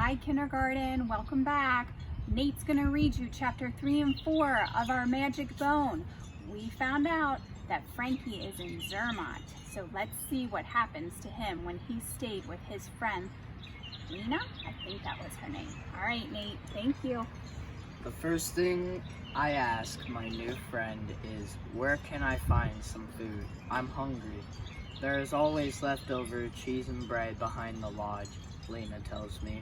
Hi kindergarten, welcome back. Nate's gonna read you chapter 3 and 4 of our Magic Bone. We found out that Frankie is in Zermatt, so let's see what happens to him when he stayed with his friend Lena? I think that was her name. All right, Nate, thank you. The first thing I ask my new friend is, where can I find some food? I'm hungry. There is always leftover cheese and bread behind the lodge, Lena tells me.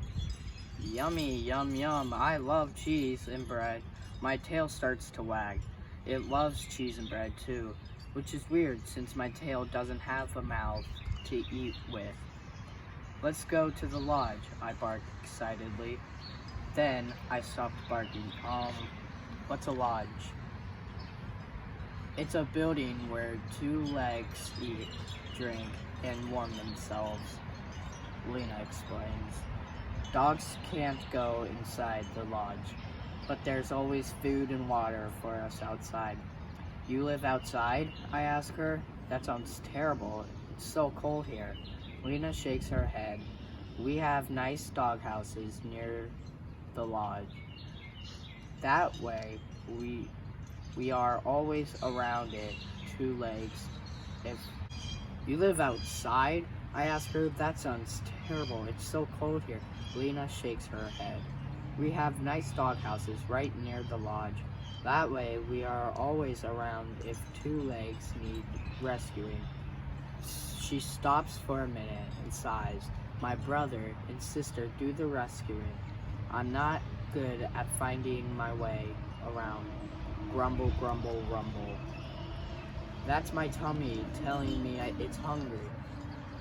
Yummy, yum, yum, I love cheese and bread. My tail starts to wag. It loves cheese and bread too, which is weird since my tail doesn't have a mouth to eat with. Let's go to the lodge, I bark excitedly. Then I stopped barking. What's a lodge? It's a building where two legs eat, drink, and warm themselves, Lena explains. Dogs can't go inside the lodge, but there's always food and water for us outside. You live outside? I ask her. That sounds terrible. It's so cold here. Lena shakes her head. We have nice dog houses near the lodge. That way, we are always around it, two legs. If you live outside, I ask her, that sounds terrible. It's so cold here. Lena shakes her head. We have nice dog houses right near the lodge. That way, we are always around if two legs need rescuing. She stops for a minute and sighs. My brother and sister do the rescuing. I'm not good at finding my way around. Grumble, grumble, rumble. That's my tummy telling me it's hungry.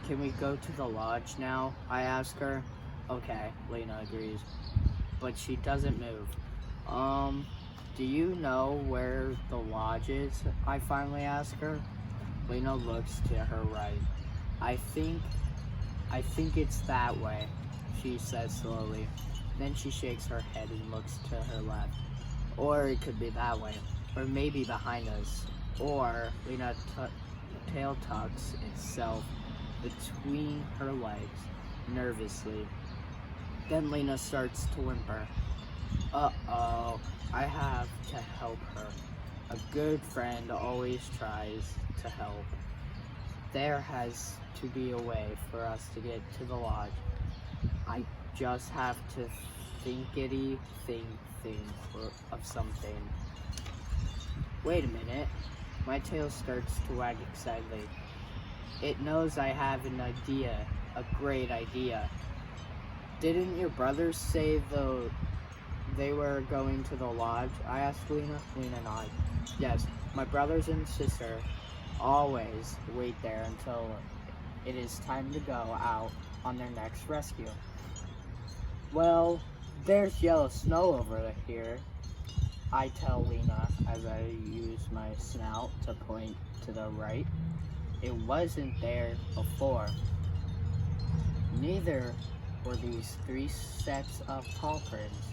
Can we go to the lodge now? I ask her. Okay, Lena agrees. But she doesn't move. Do you know where the lodge is? I finally ask her. Lena looks to her right. I think it's that way, she says slowly. Then she shakes her head and looks to her left. Or it could be that way. Or maybe behind us. Or Lena tail tucks itself between her legs nervously. Then Lena starts to whimper. Uh-oh, I have to help her. A good friend always tries to help. There has to be a way for us to get to the lodge. I just have to think of something. Wait a minute. My tail starts to wag excitedly. It knows I have an idea, a great idea. Didn't your brothers say they were going to the lodge? I asked Lena. Lena nodded. Yes, my brothers and sister always wait there until it is time to go out on their next rescue. Well, there's yellow snow over here, I tell Lena as I use my snout to point to the right. It wasn't there before. Neither were these three sets of tall prints.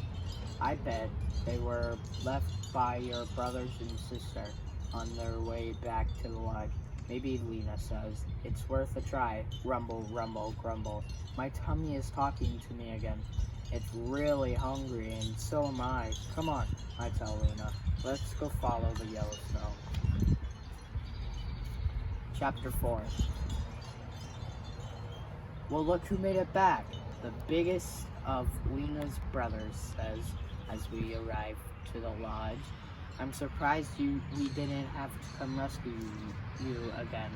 I bet they were left by your brothers and sister on their way back to the lodge. Maybe, Lena says. It's worth a try. Rumble, rumble, grumble. My tummy is talking to me again. It's really hungry, and so am I. Come on, I tell Lena. Let's go follow the yellow snow. Chapter 4. Well, look who made it back. The biggest of Lena's brothers says as we arrive to the lodge. I'm surprised we didn't have to come rescue you again.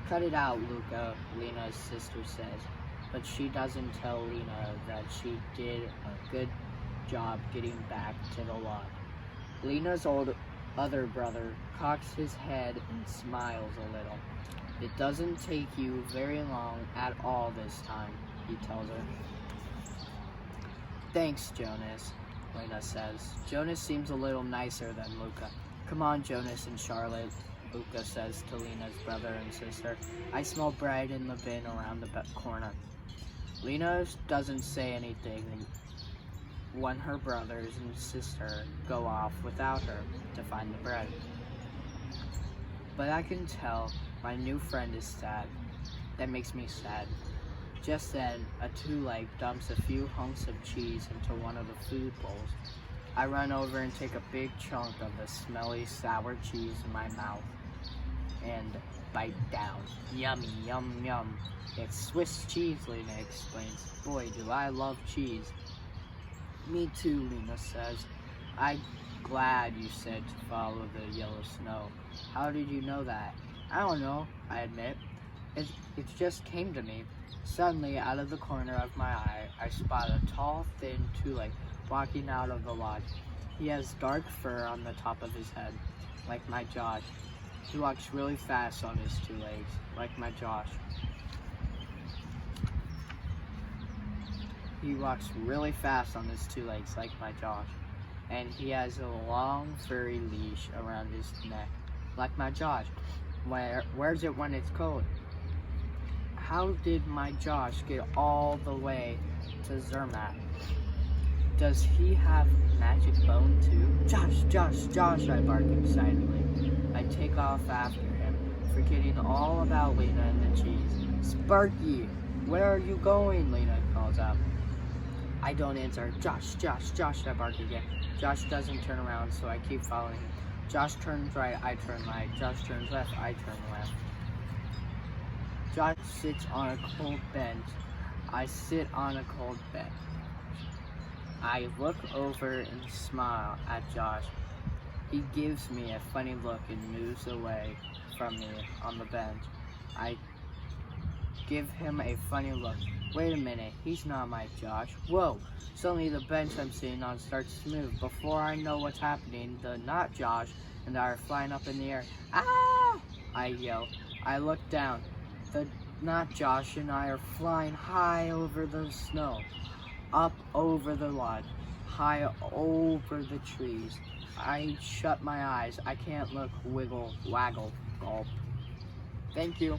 Cut it out, Luca, Lena's sister says. But she doesn't tell Lena that she did a good job getting back to the lodge. Lena's other brother cocks his head and smiles a little. It doesn't take you very long at all this time, he tells her. Thanks, Jonas, Lena says. Jonas seems a little nicer than Luca. Come on, Jonas and Charlotte, Luca says to Lena's brother and sister. I smell bread in the bin around the corner. Lena doesn't say anything when her brothers and sister go off without her to find the bread. But I can tell my new friend is sad. That makes me sad. Just then, a two-leg dumps a few hunks of cheese into one of the food bowls. I run over and take a big chunk of the smelly, sour cheese in my mouth and bite down. Yummy, yum, yum. It's Swiss cheese, Lena explains. Boy, do I love cheese. Me too, Lena says. I'm glad you said to follow the yellow snow. How did you know that? I don't know, I admit. It just came to me. Suddenly, out of the corner of my eye, I spot a tall, thin two-leg walking out of the lodge. He has dark fur on the top of his head, like my Josh. He walks really fast on his two legs, like my Josh. He walks really fast on his two legs, like my Josh. And he has a long, furry leash around his neck, like my Josh. Where's it when it's cold? How did my Josh get all the way to Zermatt? Does he have magic bone too? Josh, Josh, Josh, I bark excitedly. I take off after him, forgetting all about Lena and the cheese. Sparky, where are you going? Lena calls out. I don't answer. Josh, Josh, Josh, I bark again. Josh doesn't turn around, so I keep following him. Josh turns right, I turn right. Josh turns left, I turn left. Josh sits on a cold bench. I sit on a cold bench. I look over and smile at Josh. He gives me a funny look and moves away from me on the bench. I give him a funny look. Wait a minute, he's not my Josh. Whoa! Suddenly the bench I'm sitting on starts to move. Before I know what's happening, the not Josh and I are flying up in the air. Ah! I yell. I look down. The not Josh and I are flying high over the snow, up over the lodge, high over the trees. I shut my eyes. I can't look, wiggle, waggle, gulp. Thank you.